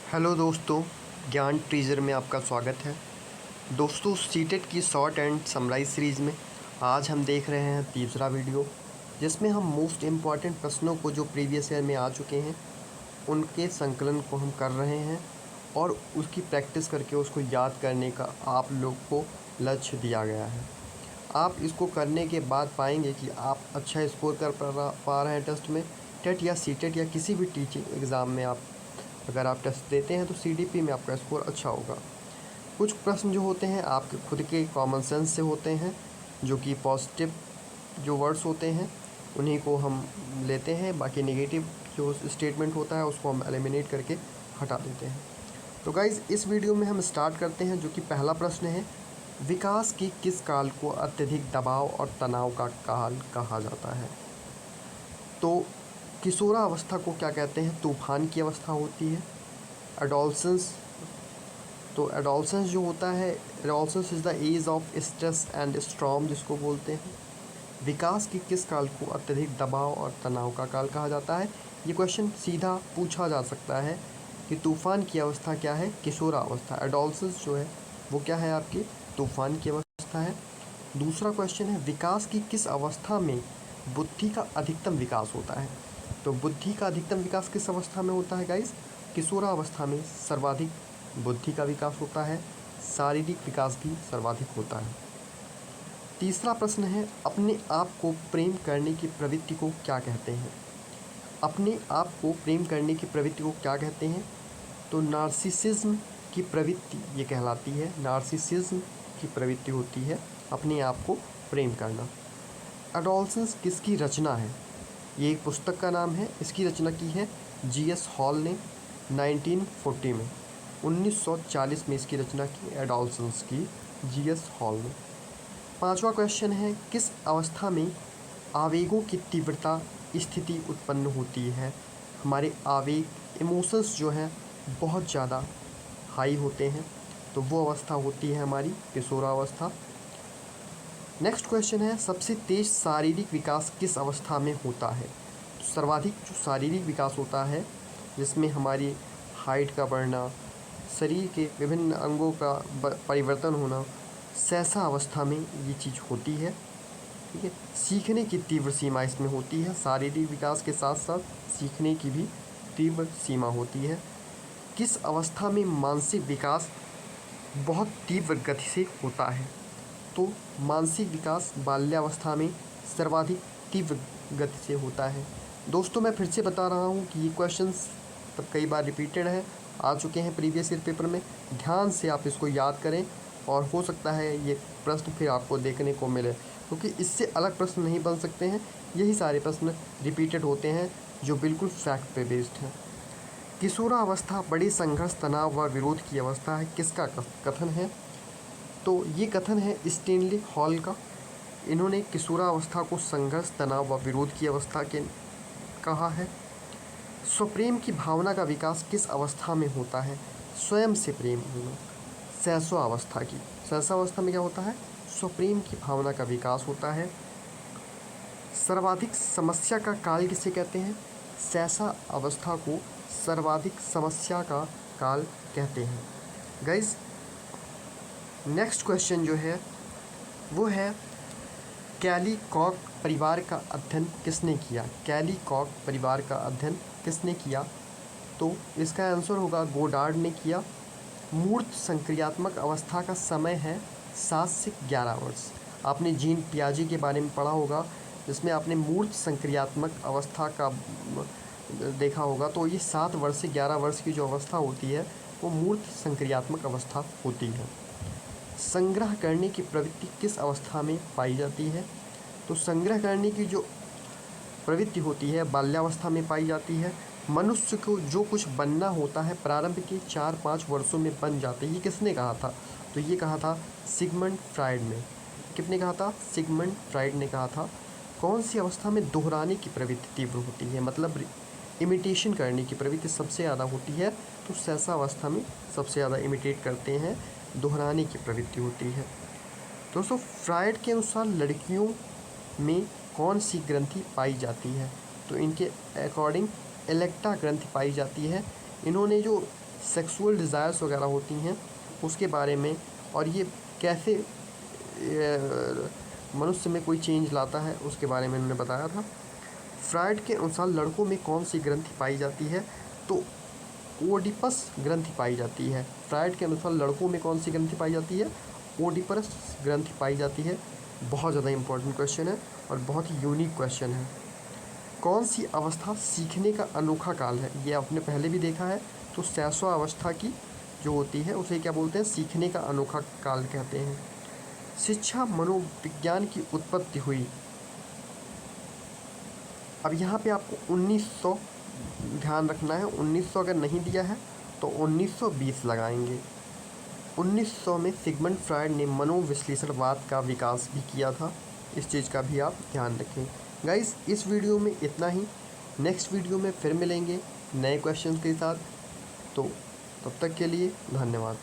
Hello दोस्तों, ज्ञान treasure में आपका स्वागत है। दोस्तों, सीटेट की शॉर्ट एंड समराइज सीरीज़ में आज हम देख रहे हैं तीसरा वीडियो, जिसमें हम मोस्ट इम्पॉर्टेंट प्रश्नों को जो प्रीवियस ईयर में आ चुके हैं उनके संकलन को हम कर रहे हैं और उसकी प्रैक्टिस करके उसको याद करने का आप लोग को लक्ष्य दिया गया है। आप इसको करने के बाद पाएंगे कि आप अच्छा स्कोर कर पा रहे हैं टेस्ट में। टेट या सीटेट या किसी भी टीचिंग एग्ज़ाम में आप अगर आप टेस्ट देते हैं तो सीडीपी में आपका स्कोर अच्छा होगा। कुछ प्रश्न जो होते हैं आपके खुद के कॉमन सेंस से होते हैं, जो कि पॉजिटिव जो वर्ड्स होते हैं उन्हीं को हम लेते हैं, बाकी नेगेटिव जो स्टेटमेंट होता है उसको हम एलिमिनेट करके हटा देते हैं। तो गाइज़, इस वीडियो में हम स्टार्ट करते हैं, जो कि पहला प्रश्न है, विकास की किस काल को अत्यधिक दबाव और तनाव का काल कहा जाता है? तो किशोरावस्था को क्या कहते हैं? तूफान की अवस्था होती है। एडोलसेंस, तो एडोलसेंस जो होता है, adolescence is the age of stress and storm जिसको बोलते हैं। विकास की किस काल को अत्यधिक दबाव और तनाव का काल कहा जाता है? ये क्वेश्चन सीधा पूछा जा सकता है कि तूफान की अवस्था क्या है? किशोरावस्था। एडोलसेंस जो है वो क्या है? आपकी तूफान की अवस्था है। दूसरा क्वेश्चन है, विकास की किस अवस्था में बुद्धि का अधिकतम विकास होता है? तो बुद्धि का अधिकतम विकास किस अवस्था में होता है गाइस? किशोरावस्था में सर्वाधिक बुद्धि का विकास होता है, शारीरिक विकास भी सर्वाधिक होता है। तीसरा प्रश्न है, अपने आप को प्रेम करने की प्रवृत्ति को क्या कहते हैं? अपने आप को प्रेम करने की प्रवृत्ति को क्या कहते हैं? तो नार्सिसिज्म की प्रवृत्ति ये कहलाती है। नार्सिसिज्म की प्रवृत्ति होती है अपने आप को प्रेम करना। एडोलसेंस किसकी रचना है? ये एक पुस्तक का नाम है। इसकी रचना की है जीएस हॉल ने 1940 में। 1940 में इसकी रचना की एडोलसेंस की जीएस हॉल ने। पांचवा क्वेश्चन है, किस अवस्था में आवेगों की तीव्रता स्थिति उत्पन्न होती है? हमारे आवेग इमोशंस जो हैं बहुत ज़्यादा हाई होते हैं, तो वो अवस्था होती है हमारी किशोरावस्था। नेक्स्ट क्वेश्चन है, सबसे तेज शारीरिक विकास किस अवस्था में होता है? तो सर्वाधिक जो शारीरिक विकास होता है, जिसमें हमारी हाइट का बढ़ना, शरीर के विभिन्न अंगों का परिवर्तन होना, सहसा अवस्था में ये चीज़ होती है। ठीक है। सीखने की तीव्र सीमा इसमें होती है। शारीरिक विकास के साथ साथ सीखने की भी तीव्र सीमा होती है। किस अवस्था में मानसिक विकास बहुत तीव्र गति से होता है? तो मानसिक विकास बाल्यावस्था में सर्वाधिक तीव्र गति से होता है। दोस्तों, मैं फिर से बता रहा हूँ कि ये क्वेश्चंस कई बार रिपीटेड हैं, आ चुके हैं प्रीवियस ईयर पेपर में। ध्यान से आप इसको याद करें और हो सकता है ये प्रश्न फिर आपको देखने को मिले, क्योंकि इससे अलग प्रश्न नहीं बन सकते हैं। यही सारे प्रश्न रिपीटेड होते हैं जो बिल्कुल फैक्ट पे बेस्ड हैं। किशोरावस्था बड़े संघर्ष, तनाव व विरोध की अवस्था है, किसका कथन है? तो ये कथन है स्टेनली हॉल का। इन्होंने किशोरावस्था को संघर्ष, तनाव व विरोध की अवस्था के कहा है। स्वप्रेम की भावना का विकास किस अवस्था में होता है? स्वयं से प्रेम होना। सहस्वावस्था की, सहस्वावस्था में क्या होता है? स्वप्रेम की भावना का विकास होता है। सर्वाधिक समस्या का काल किसे कहते हैं? सहसा अवस्था को सर्वाधिक समस्या का काल कहते हैं। गाइस, नेक्स्ट क्वेश्चन जो है वो है, कैलीकॉक परिवार का अध्ययन किसने किया? कैलीकॉक परिवार का अध्ययन किसने किया? तो इसका आंसर होगा गोडार्ड ने किया। मूर्त संक्रियात्मक अवस्था का समय है 7 से 11 वर्ष। आपने जीन पियाजे के बारे में पढ़ा होगा, जिसमें आपने मूर्त संक्रियात्मक अवस्था का देखा होगा। तो ये 7 वर्ष से 11 वर्ष की जो अवस्था होती है वो मूर्त संक्रियात्मक अवस्था होती है। संग्रह करने की प्रवृत्ति किस अवस्था में पाई जाती है? तो संग्रह करने की जो प्रवृत्ति होती है बाल्यावस्था में पाई जाती है। मनुष्य को जो कुछ बनना होता है प्रारंभ के 4-5 वर्षों में बन जाते हैं। ये किसने कहा था? तो ये कहा था सिगमंड फ्राइड ने। किसने कहा था? सिगमंड फ्राइड ने कहा था। कौन सी अवस्था में दोहराने की प्रवृत्ति तीव्र होती है, मतलब इमिटेशन करने की प्रवृत्ति सबसे ज़्यादा होती है? तो सहसा अवस्था में सबसे ज़्यादा इमिटेट करते हैं, दोहराने की प्रवृत्ति होती है। दोस्तों, फ्राइड के अनुसार लड़कियों में कौन सी ग्रंथि पाई जाती है? तो इनके अकॉर्डिंग इलेक्टा ग्रंथि पाई जाती है। इन्होंने जो सेक्सुअल डिज़ायर्स वगैरह होती हैं उसके बारे में, और ये कैसे मनुष्य में कोई चेंज लाता है उसके बारे में उन्होंने बताया था। फ्रायड के अनुसार लड़कों में कौन सी ग्रंथि पाई जाती है, तो ओडिपस ग्रंथि पाई जाती है। फ्रायड के अनुसार लड़कों में कौन सी ग्रंथि पाई जाती है, ओडिपस ग्रंथि पाई जाती है। बहुत ज़्यादा इंपॉर्टेंट क्वेश्चन है और बहुत ही यूनिक क्वेश्चन है। कौन सी अवस्था सीखने का अनोखा काल है, ये आपने पहले भी देखा है। तो शैशव अवस्था की जो होती है उसे क्या बोलते हैं, सीखने का अनोखा काल कहते हैं। शिक्षा मनोविज्ञान की उत्पत्ति हुई, अब यहाँ पे आपको 1900 ध्यान रखना है। 1900 अगर नहीं दिया है तो 1920 लगाएंगे। 1900 में सिगमंड फ्रायड ने मनोविश्लेषणवाद का विकास भी किया था, इस चीज़ का भी आप ध्यान रखें। गाइस, इस वीडियो में इतना ही। नेक्स्ट वीडियो में फिर मिलेंगे नए क्वेश्चन के साथ। तो तब तक के लिए धन्यवाद।